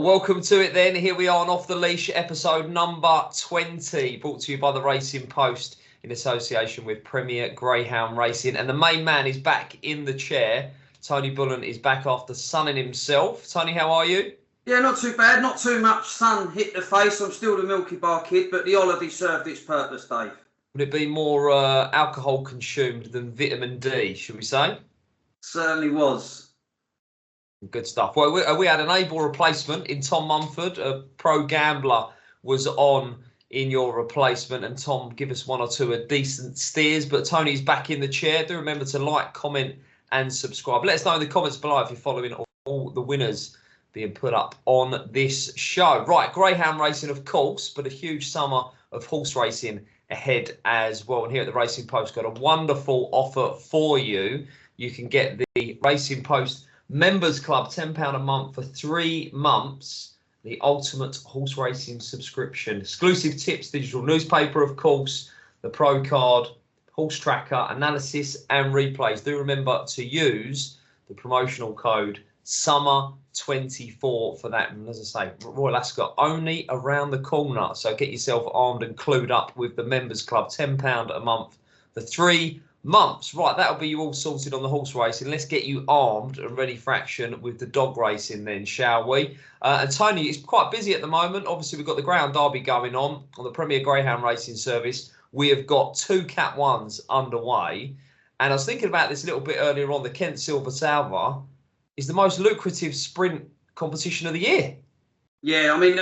welcome to it then. Here we are on Off the Leash, episode number 20, brought to you by the Racing Post in association with Premier Greyhound Racing. And the main man is back in the chair. Tony Bullen is back after sunning himself. Tony, how are you? Yeah, not too bad. Not too much sun hit the face. I'm still the Milky Bar kid, but the holiday served its purpose, Dave. Would it be more alcohol consumed than vitamin D, should we say? Certainly was. Good stuff. Well, we had an able replacement in Tom Mumford. A pro gambler was on in your replacement, and Tom, give us one or two decent steers. But Tony's back in the chair. Do remember to like, comment and subscribe. Let us know in the comments below if you're following all the winners being put up on this show. Right, Greyhound racing, of course, but a huge summer of horse racing ahead as well. And here at the Racing Post, got a wonderful offer for you. You can get the Racing Post Members Club, £10 a month for 3 months. The ultimate horse racing subscription. Exclusive tips, digital newspaper, of course, the pro card, horse tracker, analysis and replays. Do remember to use the promotional code SUMMER24 for that. And as I say, Royal Ascot only around the corner. So get yourself armed and clued up with the Members Club, £10 a month for 3 months. Right, that'll be you all sorted on the horse racing. Let's get you armed and ready for action with the dog racing then, shall we? And Tony, it's quite busy at the moment. Obviously, we've got the Greyhound Derby going on the Premier Greyhound Racing Service. We have got 2 Cat 1s underway. And I was thinking about this a little bit earlier on. The Kent Silver Salver is the most lucrative sprint competition of the year. Yeah, I mean,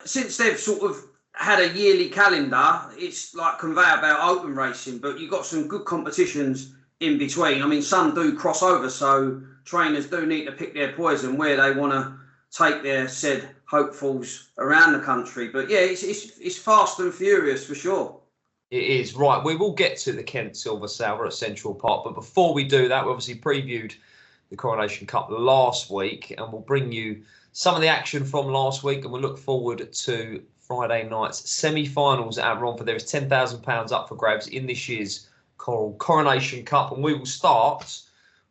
since they've sort of had a yearly calendar, it's like conveyor belt open racing, but you've got some good competitions in between. I mean, some do cross over, so trainers do need to pick their poison where they want to take their said hopefuls around the country. But yeah, it's fast and furious for sure. It is. Right, we will get to the Kent Silver Salver at Central Park, but before we do that, we obviously previewed the Coronation Cup last week, and we'll bring you some of the action from last week, and we'll look forward to Friday night's semi-finals at Romford. There is £10,000 up for grabs in this year's Coral Coronation Cup, and we will start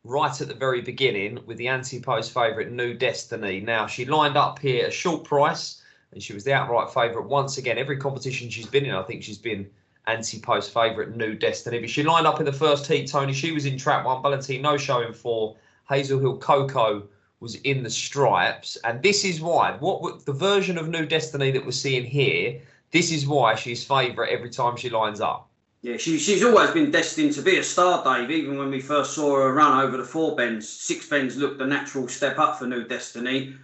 right at the very beginning with the anti-post favourite, New Destiny. Now, she lined up here a short price, and she was the outright favourite once again. Every competition she's been in, I think she's been anti-post favourite, New Destiny. But she lined up in the first heat, Tony. She was in trap 1, Valentino showing 4, Hazel Hill Coco was in the stripes, and this is why the version of New Destiny that we're seeing here, this is why she's favourite every time she lines up. Yeah, she's always been destined to be a star, Dave. Even when we first saw her run over the 4 bends, 6 bends looked the natural step up for New Destiny,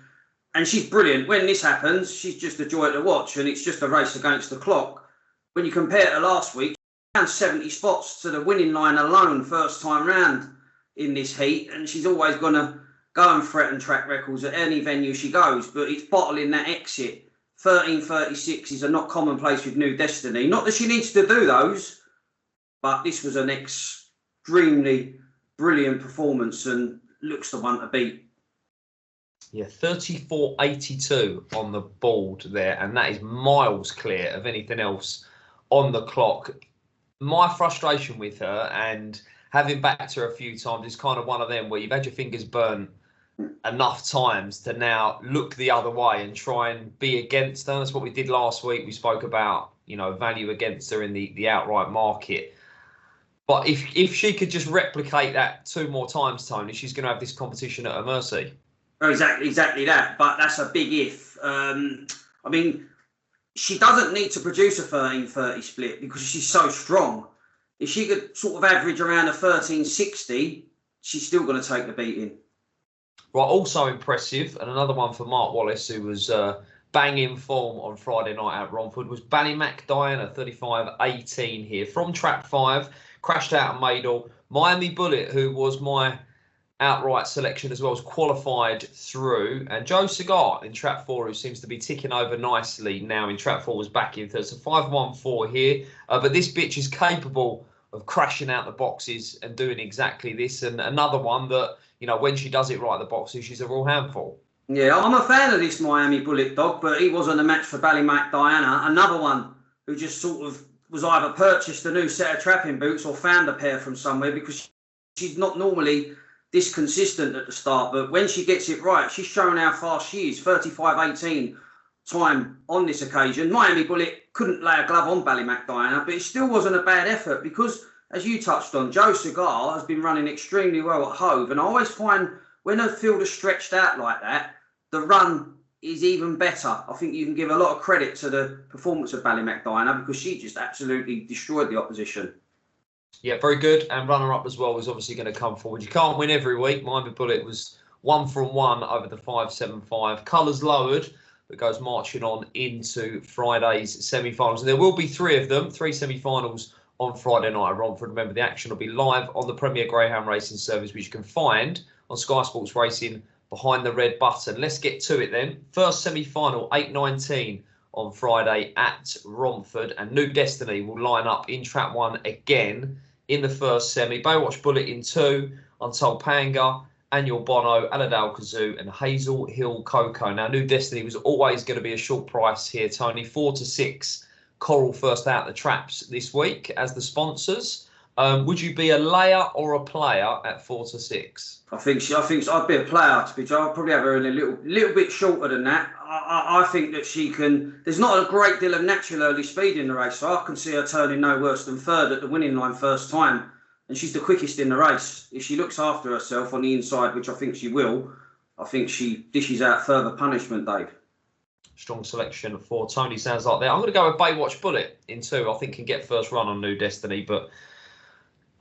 and she's brilliant. When this happens, she's just a joy to watch, and it's just a race against the clock. When you compare to last week, she found 70 spots to the winning line alone first time round in this heat, and she's always going to go and threaten track records at any venue she goes, but it's bottling that exit. 13.36 is a not commonplace with New Destiny. Not that she needs to do those, but this was an extremely brilliant performance and looks the one to beat. Yeah, 34.82 on the board there, and that is miles clear of anything else on the clock. My frustration with her, and having backed her a few times, is kind of one of them where you've had your fingers burnt enough times to now look the other way and try and be against her. That's what we did last week. We spoke about, value against her in the outright market. But if she could just replicate that 2 more times, Tony, she's going to have this competition at her mercy. Oh, exactly that. But that's a big if. I mean, she doesn't need to produce a 13.30 split because she's so strong. If she could sort of average around a 13.60, she's still going to take the beating. Right, also impressive, and another one for Mark Wallace, who was banging form on Friday night at Romford, was Ballymac Diana, 35.18 here. From trap 5, crashed out at Maidell. Miami Bullet, who was my outright selection as well, was qualified through. And Joe Cigar in trap 4, who seems to be ticking over nicely now in trap 4, was back in third. So 5.14 here. But this bitch is capable of crashing out the boxes and doing exactly this. And another one that, when she does it right at the boxes, she's a real handful. Yeah, I'm a fan of this Miami Bullet dog, but he wasn't a match for Ballymac Diana. Another one who just sort of was either purchased a new set of trapping boots or found a pair from somewhere, because she's not normally this consistent at the start, but when she gets it right, she's shown how fast she is. 35.18 time on this occasion. Miami Bullet couldn't lay a glove on Ballymac Diana, but it still wasn't a bad effort because, as you touched on, Joe Cigar has been running extremely well at Hove, and I always find when a field is stretched out like that, the run is even better. I think you can give a lot of credit to the performance of Ballymac Diana because she just absolutely destroyed the opposition. Yeah, very good. And runner-up as well is obviously going to come forward. You can't win every week. Miami Bullet was 1 from 1 over the 5.75. Colours lowered, but goes marching on into Friday's semi-finals. And there will be 3 of them, 3 semi-finals on Friday night at Romford. Remember, the action will be live on the Premier Greyhound Racing Service, which you can find on Sky Sports Racing behind the red button. Let's get to it then. First semi-final, 8:19 on Friday at Romford. And New Destiny will line up in trap 1 again in the first semi. Baywatch Bullet in 2, Untold Panga, Annual Bono, Aladale Kazoo and Hazel Hill Coco. Now, New Destiny was always going to be a short price here, Tony. 4 to 6. Coral first out the traps this week as the sponsors. Would you be a layer or a player at 4 to 6? I think I'd be a player, to be honest. I'd probably have her in a little bit shorter than that. I think that she can. There's not a great deal of natural early speed in the race, so I can see her turning no worse than third at the winning line first time. And she's the quickest in the race. If she looks after herself on the inside, which I think she will, I think she dishes out further punishment, Dave. Strong selection for Tony, sounds like that. I'm going to go with Baywatch Bullet in 2. I think can get first run on New Destiny, but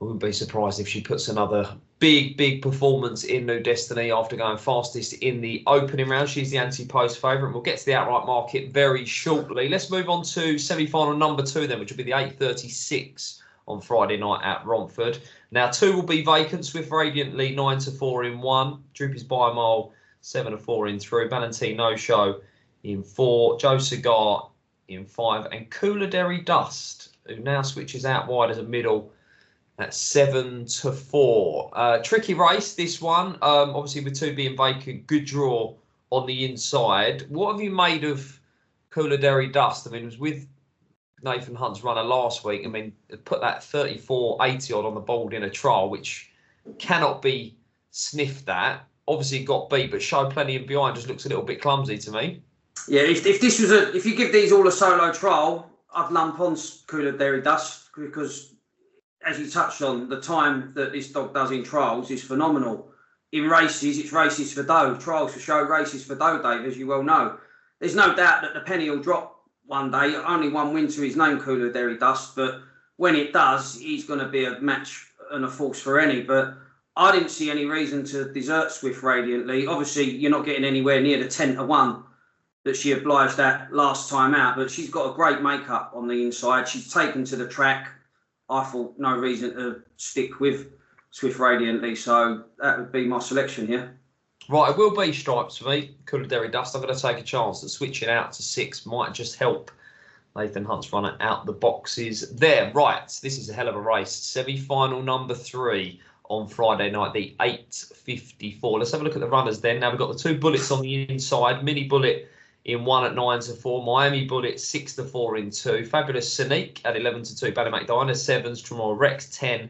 I wouldn't be surprised if she puts another big performance in New Destiny after going fastest in the opening round. She's the anti-post favourite. We'll get to the outright market very shortly. Let's move on to semi-final number 2 then, which will be the 8:36 on Friday night at Romford. Now, 2 will be vacant. Swift Radiantly 9 to 4 in 1. Droopy's by a mile 7 to 4 in 3. Valentine No Show in 4. Joe Cigar in 5. And Cooler Derry Dust, who now switches out wide as a middle, at 7 to 4. Tricky race, this one. Obviously, with 2 being vacant, good draw on the inside. What have you made of Cooler Derry Dust? I mean, it was with Nathan Hunt's runner last week. I mean, put that 34.80 odd on the board in a trial, which cannot be sniffed at. Obviously, got beat, but showed plenty in behind. Just looks a little bit clumsy to me. Yeah, if this was if you give these all a solo trial, I'd lump on Cooler Derry Dust because, as you touched on, the time that this dog does in trials is phenomenal. In races, it's races for dough. Trials for show, races for dough, Dave, as you well know. There's no doubt that the penny will drop one day. Only one win to his name, Cooler Derry Dust, but when it does, he's going to be a match and a force for any. But I didn't see any reason to desert Swift Radiantly. Obviously, you're not getting anywhere near the 10 to 1 that she obliged at last time out, but she's got a great makeup on the inside. She's taken to the track. I thought no reason to stick with Swift Radiantly, so that would be my selection here. Right, it will be stripes for me. Cooler Derry Dust. I'm going to take a chance that switching out to 6 might just help Nathan Hunt's runner out the boxes there. Right, this is a hell of a race. Semi-final number 3 on Friday night, the 8:54. Let's have a look at the runners then. Now we've got the 2 bullets on the inside. Mini Bullet in 1 at 9 to 4. Miami Bullet 6 to 4 in 2. Fabulous Sonique at 11 to 2. Ballymac Diana 7s. Tremor Rex 10.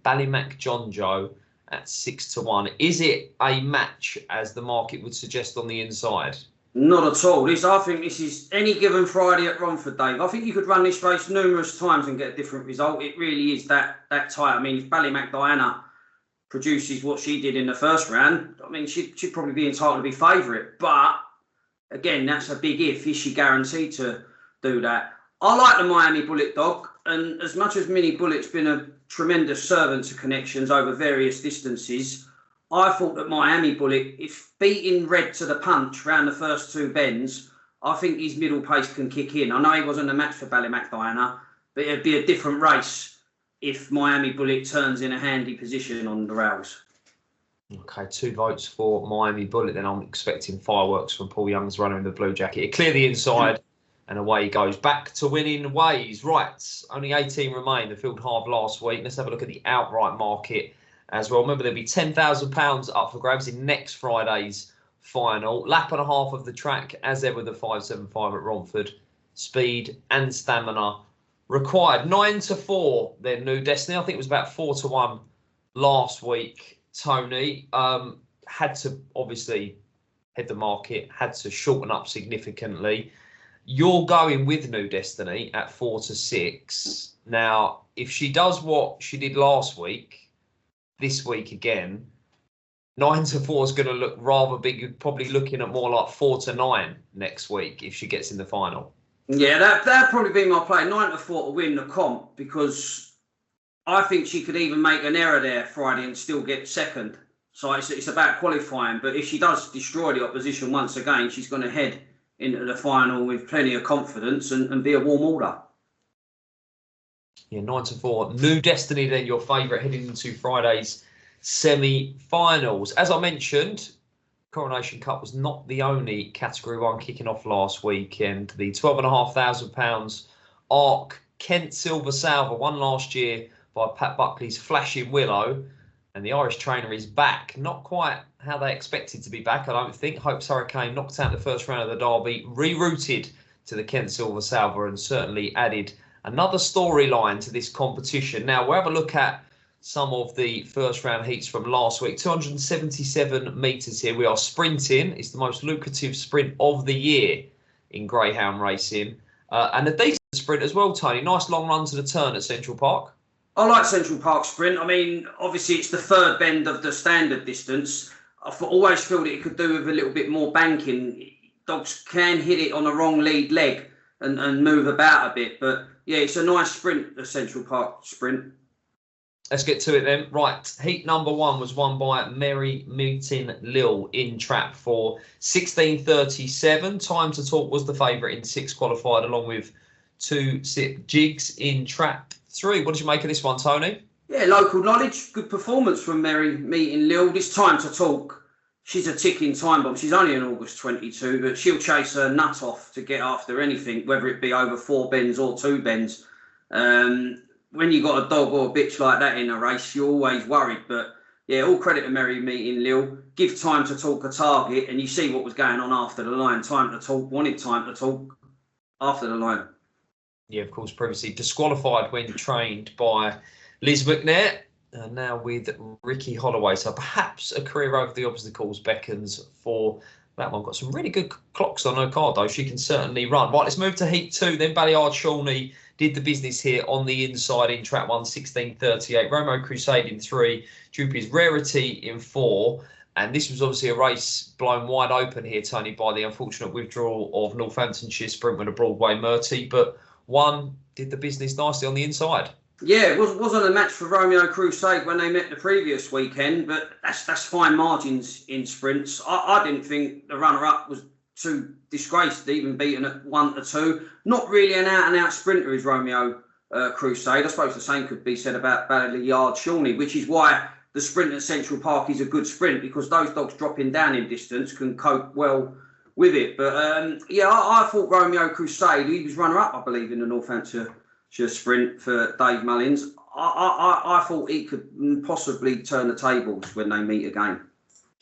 Ballymac John Joe at 6 to 1. Is it a match as the market would suggest on the inside? Not at all. I think this is any given Friday at Romford, Dave. I think you could run this race numerous times and get a different result. It really is that tight. I mean, if Ballymac Diana produces what she did in the first round, I mean, she'd probably be entitled to be favourite. But again, that's a big if. Is she guaranteed to do that? I like the Miami Bullet dog, and as much as Mini Bullet's been a tremendous servant to connections over various distances, I thought that Miami Bullet, if beating Red to the punch round the first 2 bends, I think his middle pace can kick in. I know he wasn't a match for Ballymac Diana, but it'd be a different race if Miami Bullet turns in a handy position on the rails. Okay, 2 votes for Miami Bullet. Then I'm expecting fireworks from Paul Young's runner in the blue jacket. It clear the inside, and away he goes. Back to winning ways. Right, only 18 remain. The field halved last week. Let's have a look at the outright market as well. Remember, there'll be £10,000 up for grabs in next Friday's final. Lap and a half of the track, as ever, the 5.75 at Romford. Speed and stamina required. 9 to 4, then New Destiny. I think it was about 4 to 1 last week. Tony, had to obviously head the market, had to shorten up significantly. You're going with New Destiny at 4 to 6. Now, if she does what she did last week, this week again, 9 to 4 is going to look rather big. You're probably looking at more like 4 to 9 next week if she gets in the final. Yeah, that'd probably be my play. 9 to 4 to win the comp, because I think she could even make an error there Friday and still get second. So it's about qualifying. But if she does destroy the opposition once again, she's going to head into the final with plenty of confidence and be a warm order. Yeah, 9 to 4. New Destiny, then, your favourite heading into Friday's semi-finals. As I mentioned, Coronation Cup was not the only Category 1 kicking off last weekend. The £12,500 Arc Kent Silver Salver won last year by Pat Buckley's Flashing Willow. And the Irish trainer is back. Not quite how they expected to be back, I don't think. Hope's Hurricane knocked out the first round of the Derby, rerouted to the Kent Silver Salver, and certainly added another storyline to this competition. Now, we'll have a look at some of the first round heats from last week. 277 metres here. We are sprinting. It's the most lucrative sprint of the year in Greyhound racing. And a decent sprint as well, Tony. Nice long run to the turn at Central Park. I like Central Park Sprint. I mean, obviously it's the third bend of the standard distance. I've always felt that it could do with a little bit more banking. Dogs can hit it on the wrong lead leg and move about a bit. But yeah, it's a nice sprint, the Central Park Sprint. Let's get to it then. Right, heat number 1 was won by Merry Meeting Lil in trap for 16:37. Time to Talk was the favourite in 6 qualified, along with 2 Sip Jigs in trap 3. What did you make of this one, Tony? Yeah, local knowledge. Good performance from Merry Meeting Lil. This Time to Talk, she's a ticking time bomb. She's only in August 22, but she'll chase her nut off to get after anything, whether it be over 4 bends or 2 bends. When you got a dog or a bitch like that in a race, you're always worried. But yeah, all credit to Merry Meeting Lil. Give Time to Talk a target, and you see what was going on after the line. Time to Talk wanted Time to Talk after the line. Yeah, of course, previously disqualified when trained by Liz McNair, and now with Ricky Holloway. So perhaps a career over the obstacles beckons for that one. Got some really good clocks on her card, though. She can certainly run. Right, let's move to Heat 2. Then Balliard Shawnee did the business here on the inside in track 1, 16:38. Romeo Crusade in 3. Droopy's Rarity in 4. And this was obviously a race blown wide open here, Tony, by the unfortunate withdrawal of Northamptonshire Sprint with a Broadway Murty. But one did the business nicely on the inside. Yeah, it wasn't a match for Romeo Crusade when they met the previous weekend, but that's fine margins in sprints. I didn't think the runner-up was too disgraced, even beaten at 1 to 2. Not really an out-and-out sprinter is Romeo Crusade. I suppose the same could be said about Balliard Shawnee, which is why the sprint at Central Park is a good sprint, because those dogs dropping down in distance can cope well with it. But yeah, I thought Romeo Crusade, he was runner-up, I believe, in the Northamptonshire Sprint for Dave Mullins. I thought he could possibly turn the tables when they meet again.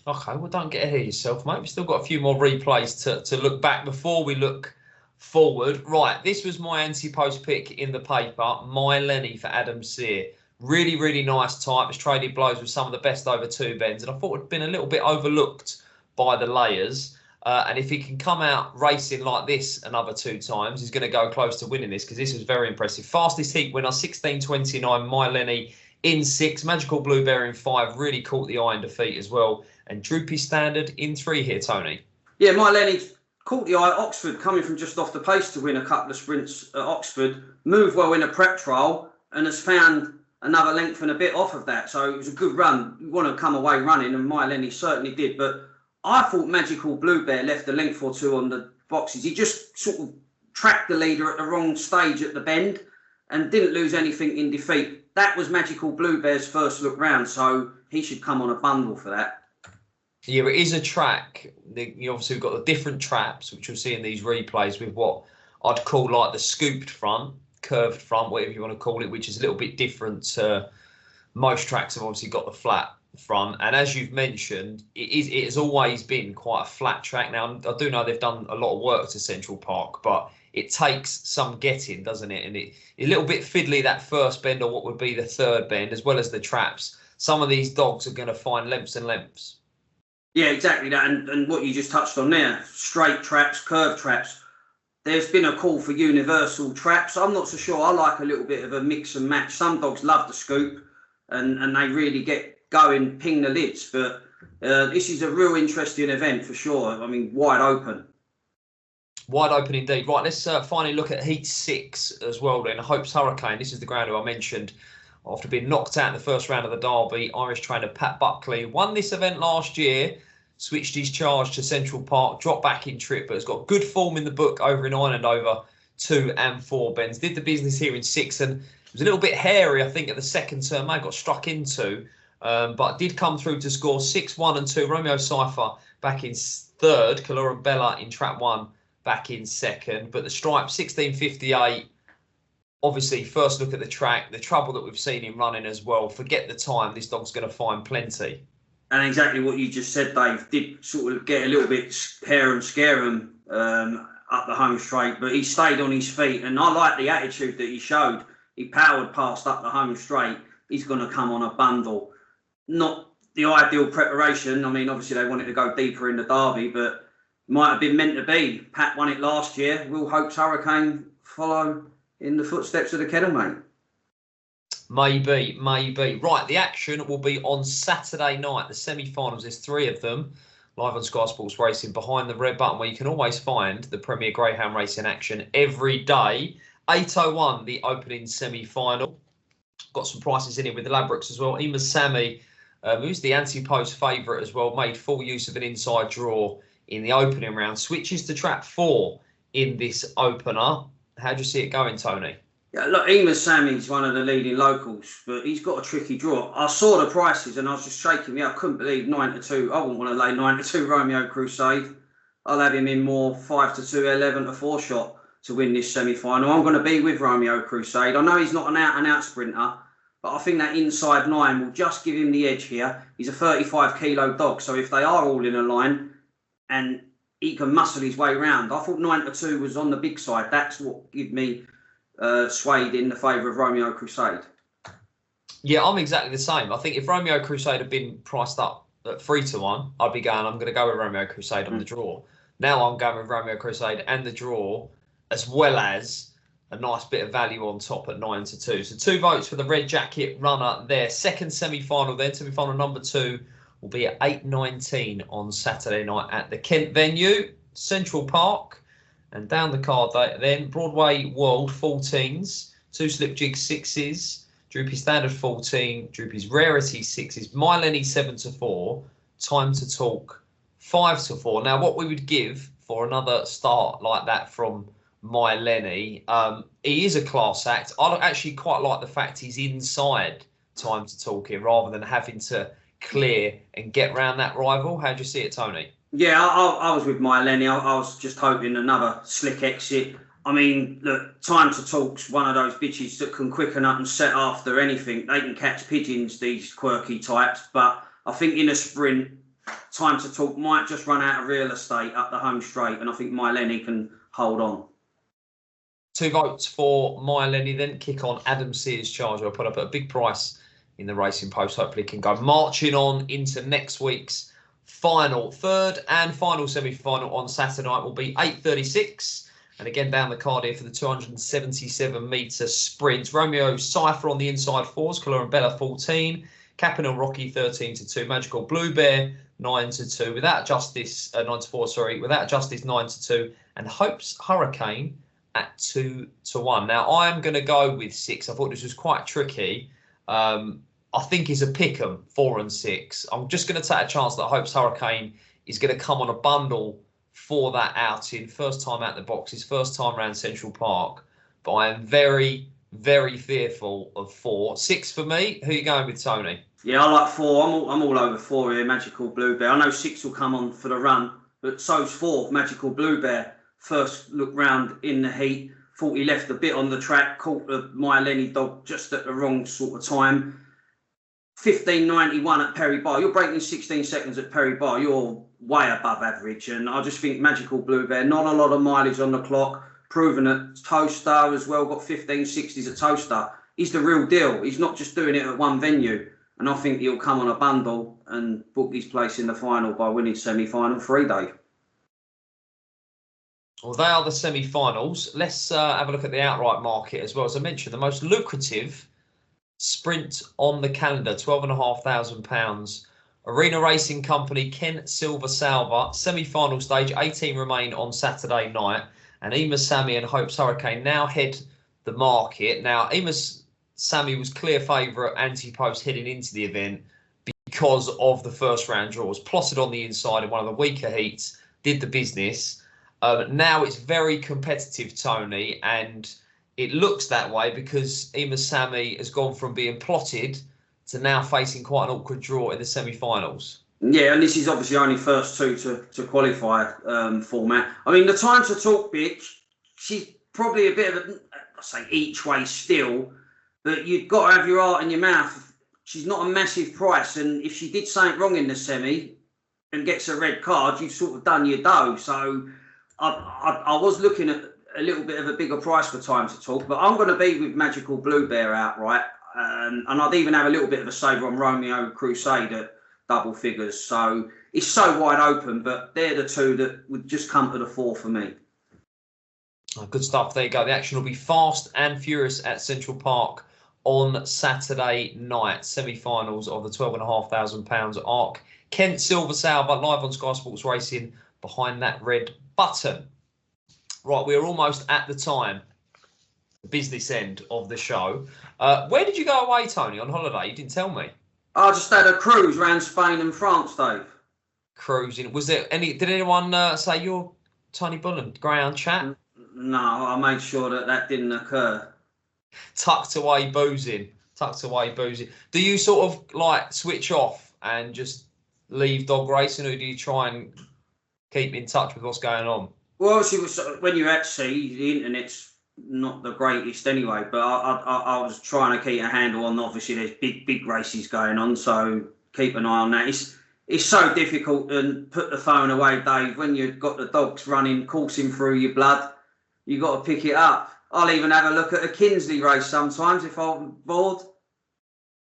Okay, well, don't get ahead of yourself, mate. We've still got a few more replays to look back before we look forward. Right, this was my anti-post pick in the paper. My Lenny for Adam Sear. Really, really nice type. It's traded blows with some of the best over 2 bends. And I thought it had been a little bit overlooked by the layers. And if he can come out racing like this another 2 times, he's going to go close to winning this, because this was very impressive. Fastest heat winner, 16:29. My Lenny in 6. Magical Blueberry in 5. Really caught the eye in defeat as well. And Droopy Standard in 3 here, Tony. Yeah, My Lenny caught the eye at Oxford, coming from just off the pace to win a couple of sprints at Oxford. Moved well in a prep trial and has found another length and a bit off of that. So it was a good run. You want to come away running, and My Lenny certainly did. But I thought Magical Bluebear left a length or 2 on the boxes. He just sort of tracked the leader at the wrong stage at the bend and didn't lose anything in defeat. That was Magical Bluebear's first look round, so he should come on a bundle for that. Yeah, it is a track. You obviously got the different traps, which you'll see in these replays, with what I'd call like the scooped front, curved front, whatever you want to call it, which is a little bit different to most tracks have obviously got the flat front. And as you've mentioned, it has always been quite a flat track. Now, I do know they've done a lot of work to Central Park, but it takes some getting, doesn't it? And it's a little bit fiddly, that first bend, or what would be the third bend, as well as the traps. some of these dogs are going to find lengths and lengths. Yeah, exactly that. And what you just touched on there, straight traps, curved traps. There's been a call for universal traps. I'm not so sure. I like a little bit of a mix and match. Some dogs love the scoop and they really get going, ping the lids. But this is a real interesting event for sure. I mean, wide open. Wide open indeed. Right, let's finally look at Heat 6 as well then. Hope's Hurricane. This is the ground who I mentioned after being knocked out in the first round of the Derby. Irish trainer Pat Buckley won this event last year, switched his charge to Central Park, dropped back in trip, but has got good form in the book over in Ireland over 2 and 4 bends. Did the business here in 6 and it was a little bit hairy, I think, at the second turn. May have got struck into, but did come through to score 6, 1 and 2. Romeo Cypher back in 3rd. Caloran Bella in trap 1 back in 2nd. But the stripe, 16.58. Obviously, first look at the track, the trouble that we've seen him running as well. Forget the time. This dog's going to find plenty. And exactly what you just said, Dave, did sort of get a little bit hair and scare him up the home straight, but he stayed on his feet. And I like the attitude that he showed. He powered past up the home straight. He's going to come on a bundle. Not the ideal preparation. I mean, obviously they wanted to go deeper in the Derby, but might have been meant to be. Pat won it last year. Will Hope's Hurricane follow in the footsteps of the Kennel Mate? Maybe. Right, the action will be on Saturday night. The semi-finals, there's 3 of them. Live on Sky Sports Racing behind the red button, where you can always find the Premier Greyhound racing action every day. 8:01, the opening semi-final. Got some prices in it with the Labrooks as well. Ema Sammy, who's the anti-post favourite as well, made full use of an inside draw in the opening round. Switches to trap 4 in this opener. How do you see it going, Tony? Yeah, look, Ema Sammy's one of the leading locals, but he's got a tricky draw. I saw the prices and I was just shaking me. I couldn't believe 9-2. I wouldn't want to lay 9-2 Romeo Crusade. I'll have him in more 5-2, 11-4 shot to win this semi-final. I'm going to be with Romeo Crusade. I know he's not an out-and-out sprinter, but I think that inside 9 will just give him the edge here. He's a 35-kilo dog, so if they are all in a line and he can muscle his way round, I thought 9-2 was on the big side. That's what gave me swayed in the favour of Romeo Crusade. Yeah, I'm exactly the same. I think if Romeo Crusade had been priced up at 3-1, I'd be going, I'm going to go with Romeo Crusade on the draw. Now I'm going with Romeo Crusade and the draw, as well as a nice bit of value on top at 9-2. So 2 votes for the red jacket runner there. Second semi-final then, semi-final number 2 will be at 8:19 on Saturday night at the Kent venue, Central Park. And down the card then, Broadway World 14s, 2 slip jig 6s, Droopy Standard 14, Droopy's Rarity 6s, My Lenny 7-4, Time to Talk 5-4. Now, what we would give for another start like that from My Lenny, he is a class act. I actually quite like the fact he's inside Time to Talk here rather than having to clear and get round that rival. How do you see it, Tony? Yeah, I was with My Lenny. I was just hoping another slick exit. I mean, look, Time to Talk's one of those bitches that can quicken up and set after anything. They can catch pigeons, these quirky types. But I think in a sprint, Time to Talk might just run out of real estate up the home straight. And I think My Lenny can hold on. 2 votes for My Lenny, then kick on Adam Sears Charger. I'll put up at a big price in the Racing Post. Hopefully can go marching on into next week's final. 3rd and final semi-final on Saturday night will be 8:36. And again, down the card here for the 277-metre sprint. Romeo Cypher on the inside 4s, Caloran Bella 14, Capinel Rocky 13-2, Magical Blue Bear 9-2, Without Justice 9-4, sorry, Without Justice 9-2, and Hope's Hurricane at 2-1. Now I am going to go with 6. I thought this was quite tricky. I think he's a pick'em, 4 and 6. I'm just going to take a chance that Hope's Hurricane is going to come on a bundle for that outing. First time out the boxes, first time around Central Park. But I am very, very fearful of 4. 6 for me. Who are you going with, Tony? Yeah, I like 4. I'm all over 4 here, Magical Blue Bear. I know 6 will come on for the run, but so's 4, Magical Blue Bear. First look round in the heat. Thought he left a bit on the track, caught the My Lenny dog just at the wrong sort of time. 15.91 at Perry Bar. You're breaking 16 seconds at Perry Bar. You're way above average. And I just think Magical Blue Bear, not a lot of mileage on the clock. Proven at Toaster as well. Got 15.60s at Toaster. He's the real deal. He's not just doing it at one venue. And I think he'll come on a bundle and book his place in the final by winning semi-final 3, Dave. Well, they are the semi-finals. Let's have a look at the outright market as well. As I mentioned, the most lucrative sprint on the calendar, £12,500. Arena Racing Company, Kent Silver Salver, semi-final stage, 18 remain on Saturday night. And Emas Sammy and Hope's Hurricane now head the market. Now, Emas Sammy was clear favourite anti-post heading into the event because of the first round draws. Plotted on the inside in one of the weaker heats, did the business. Now it's very competitive, Tony, and it looks that way because Emas Sammy has gone from being plotted to now facing quite an awkward draw in the semi-finals. Yeah, and this is obviously only first two to qualify format. I mean, the time to talk bitch, she's probably a bit of a, I say each way still, but you've got to have your heart in your mouth. She's not a massive price, and if she did something wrong in the semi and gets a red card, you've sort of done your dough. So I was looking at a little bit of a bigger price for time to talk, but I'm going to be with Magical Blue Bear outright. And I'd even have a little bit of a saver on Romeo Crusade at double figures. So it's so wide open, but they're the two that would just come to the fore for me. Oh, good stuff. There you go. The action will be fast and furious at Central Park on Saturday night. Semi-finals of the £12,500 Arc Kent Silver Salver live on Sky Sports Racing behind that red button. Right, we're almost at the time. The business end of the show. Where did you go away, Tony, on holiday? You didn't tell me. I just had a cruise around Spain and France, Dave. Cruising. Was there any? Did anyone say you're Tony Bullen, Greyhound chat? No, I made sure that didn't occur. Tucked away boozing. Do you sort of like switch off and just leave dog racing, or do you try and keep in touch with what's going on? Well, when you're at sea, the internet's not the greatest anyway, but I was trying to keep a handle on, obviously there's big races going on, so keep an eye on that. It's so difficult to put the phone away, Dave, when you've got the dogs coursing through your blood. You've got to pick it up. I'll even have a look at a Kinsley race sometimes if I'm bored.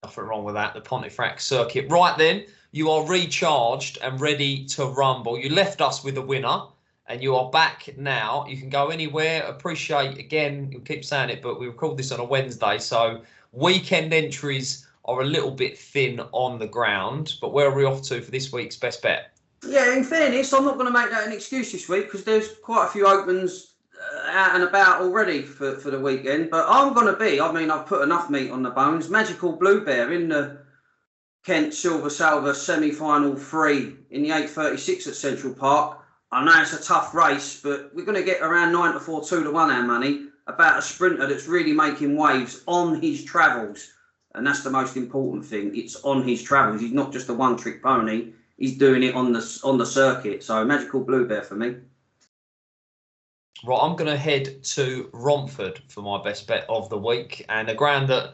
Nothing wrong with that, the Pontefract circuit. Right then, you are recharged and ready to rumble. You left us with a winner. And you are back now. You can go anywhere. Appreciate, again, you'll keep saying it, but we record this on a Wednesday. So weekend entries are a little bit thin on the ground. But where are we off to for this week's best bet? Yeah, in fairness, I'm not going to make that an excuse this week because there's quite a few opens out and about already for the weekend. But I'm going to be, I've put enough meat on the bones. Magical Blue Bear in the Kent Silver Salver semi-final 3 in the 8:36 at Central Park. I know it's a tough race, but we're going to get around 9 to 4, 2 to 1 our money about a sprinter that's really making waves on his travels. And that's the most important thing. It's on his travels. He's not just a one-trick pony. He's doing it on the circuit. So Magical Blue Bear for me. Right, I'm going to head to Romford for my best bet of the week. And a ground that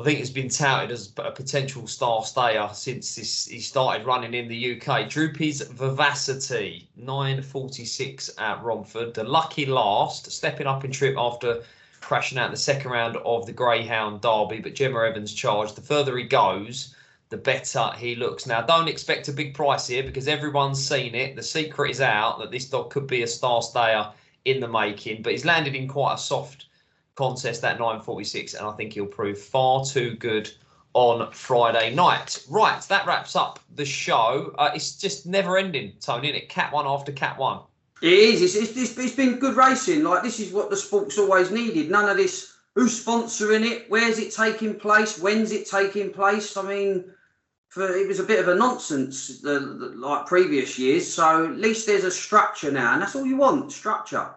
I think has been touted as a potential star stayer since he started running in the UK. Droopy's Vivacity, 9:46 at Romford. The lucky last, stepping up in trip after crashing out in the second round of the Greyhound Derby. But Gemma Evans charged. The further he goes, the better he looks. Now, don't expect a big price here because everyone's seen it. The secret is out that this dog could be a star stayer in the making. But he's landed in quite a soft contest at 9:46, and I think he'll prove far too good on Friday night. Right, that wraps up the show. It's just never ending, Tony, isn't it? Cat one after cat one. It is. It's been good racing. Like, this is what the sport's always needed. None of this, who's sponsoring it, where's it taking place, when's it taking place. I mean, it was a bit of a nonsense like previous years. So at least there's a structure now, and that's all you want, structure.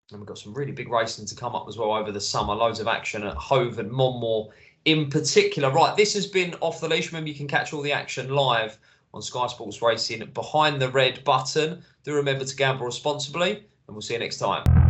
And we've got some really big racing to come up as well over the summer. Loads of action at Hove and Monmore in particular. Right, this has been Off the Leash. Remember, you can catch all the action live on Sky Sports Racing behind the red button. Do remember to gamble responsibly, and we'll see you next time.